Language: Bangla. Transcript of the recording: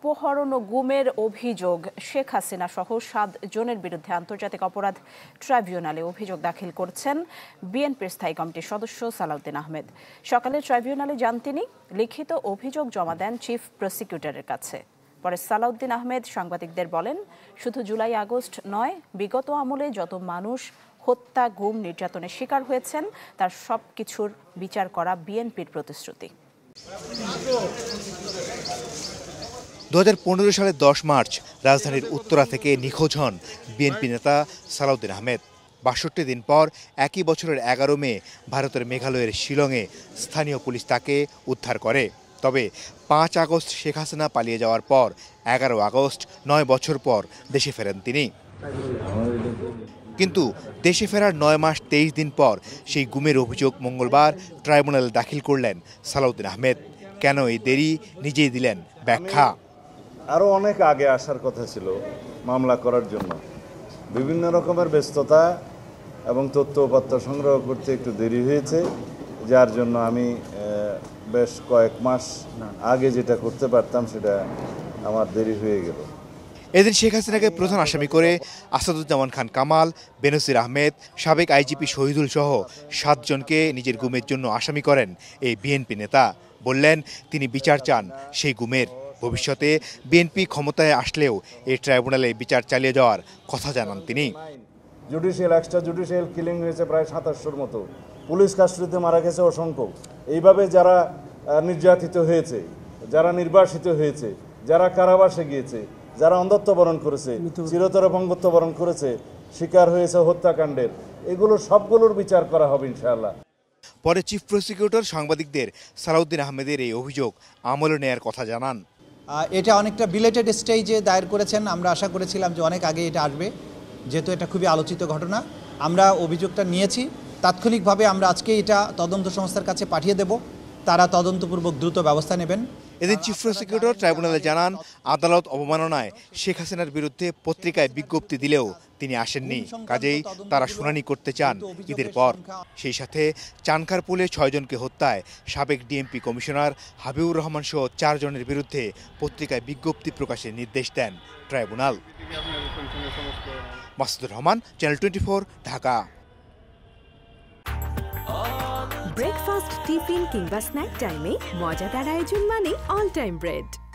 অপহরণ ও গুমের অভিযোগ শেখ হাসিনা সহ 7 জনের বিরুদ্ধে আন্তর্জাতিক অপরাধ ট্রাইব্যুনালে অভিযোগ দাখিল করছেন বিএনপির স্থায়ী কমিটির সদস্য সালাউদ্দিন আহমেদ। সকালে ট্রাইব্যুনালে যান তিনি, লিখিত অভিযোগ জমা দেন চিফ প্রসিকিউটরের কাছে। পরে সালাউদ্দিন আহমেদ সাংবাদিকদের বলেন, শুধু জুলাই আগস্ট নয়, বিগত আমলে যত মানুষ হত্যা, গুম, নির্যাতনের শিকার হয়েছেন তার সবকিছুর বিচার করা বিএনপির প্রতিশ্রুতি। 2015 সালের 10 মার্চ রাজধানীর উত্তরা থেকে নিখোঁজ হন বিএনপি নেতা সালাউদ্দিন আহমেদ। 62 দিন পর একই বছরের 11 মে ভারতের মেঘালয়ের শিলংয়ে স্থানীয় পুলিশ তাকে উদ্ধার করে। তবে 5 আগস্ট শেখ হাসিনা পালিয়ে যাওয়ার পর 11 আগস্ট 9 বছর পর দেশে ফেরেন তিনি। কিন্তু দেশে ফেরার 9 মাস 23 দিন পর সেই গুমের অভিযোগ মঙ্গলবার ট্রাইব্যুনালে দাখিল করলেন সালাউদ্দিন আহমেদ। কেন এই দেরি, নিজেই দিলেন ব্যাখ্যা। আরও অনেক আগে আসার কথা ছিল মামলা করার জন্য। বিভিন্ন রকমের ব্যস্ততা এবং তথ্য উপাত্ত সংগ্রহ করতে একটু দেরি হয়েছে, যার জন্য আমি বেশ কয়েক মাস আগে যেটা করতে পারতাম সেটা আমার দেরি হয়ে গেল। এদিন শেখ হাসিনাকে প্রধান আসামি করে আসাদুজ্জামান খান কামাল, বেনজির আহমেদ, সাবেক আইজিপি শহীদুল সহ 7 জনকে নিজের গুমের জন্য আসামি করেন এই বিএনপি নেতা। বললেন তিনি বিচার চান সেই গুমের। ভবিষ্যতে বিএনপি ক্ষমতায় আসলেও এই ট্রাইব্যুনালে বিচার চালিয়ে যাওয়ার কথা জানান তিনি। জুডিশিয়াল এক্সট্রা জুডিশিয়াল কিলিং হয়েছে প্রায় 2700-র মতো, পুলিশ কাস্টডিতে মারা গেছে অসংখ্য। এইভাবে যারা নির্যাতিত হয়েছে, যারা নির্বাসিত হয়েছে, যারা কারাবাসে গিয়েছে, যারা অন্ধত্ব বরণ করেছে, চিরতর অপঙ্গত্ব বরণ করেছে, শিকার হয়েছে হত্যাকাণ্ডের, এগুলো সবগুলোর বিচার করা হবে ইনশাআল্লাহ। পরে চিফ প্রসিকিউটর সাংবাদিকদের সালাউদ্দিন আহমেদের এই অভিযোগ আমলে নেয়ার কথা জানান। এটা অনেকটা বিলেটেড স্টেজে দায়ের করেছেন। আমরা আশা করেছিলাম যে অনেক আগে এটা আসবে, যেহেতু এটা খুবই আলোচিত ঘটনা। আমরা অভিযোগটা নিয়েছি, তাৎক্ষণিকভাবে আমরা আজকে এটা তদন্ত সংস্থার কাছে পাঠিয়ে দেব, তারা তদন্তপূর্বক দ্রুত ব্যবস্থা নেবেন। এদিন চিফ প্রসিকিউটর ট্রাইব্যুনালে জানান, আদালত অবমাননায় শেখ হাসিনার বিরুদ্ধে পত্রিকায় বিজ্ঞপ্তি দিলেও তিনি আসেননি, কাজেই তারা শুনানি করতে চান ঈদের পর। সেই সাথে চানখারপুলে 6 জনকে হত্যায় সাবেক ডিএমপি কমিশনার হাবিবুর রহমান সহ 4 জনের বিরুদ্ধে পত্রিকায় বিজ্ঞপ্তি প্রকাশের নির্দেশ দেন tribunal. Masudur Rahman, channel 24, Dhaka. Breakfast, tiffin কিংবা স্ন্যাক টাইমে মজাদার আয়োজন মানে অল টাইম ব্রেড।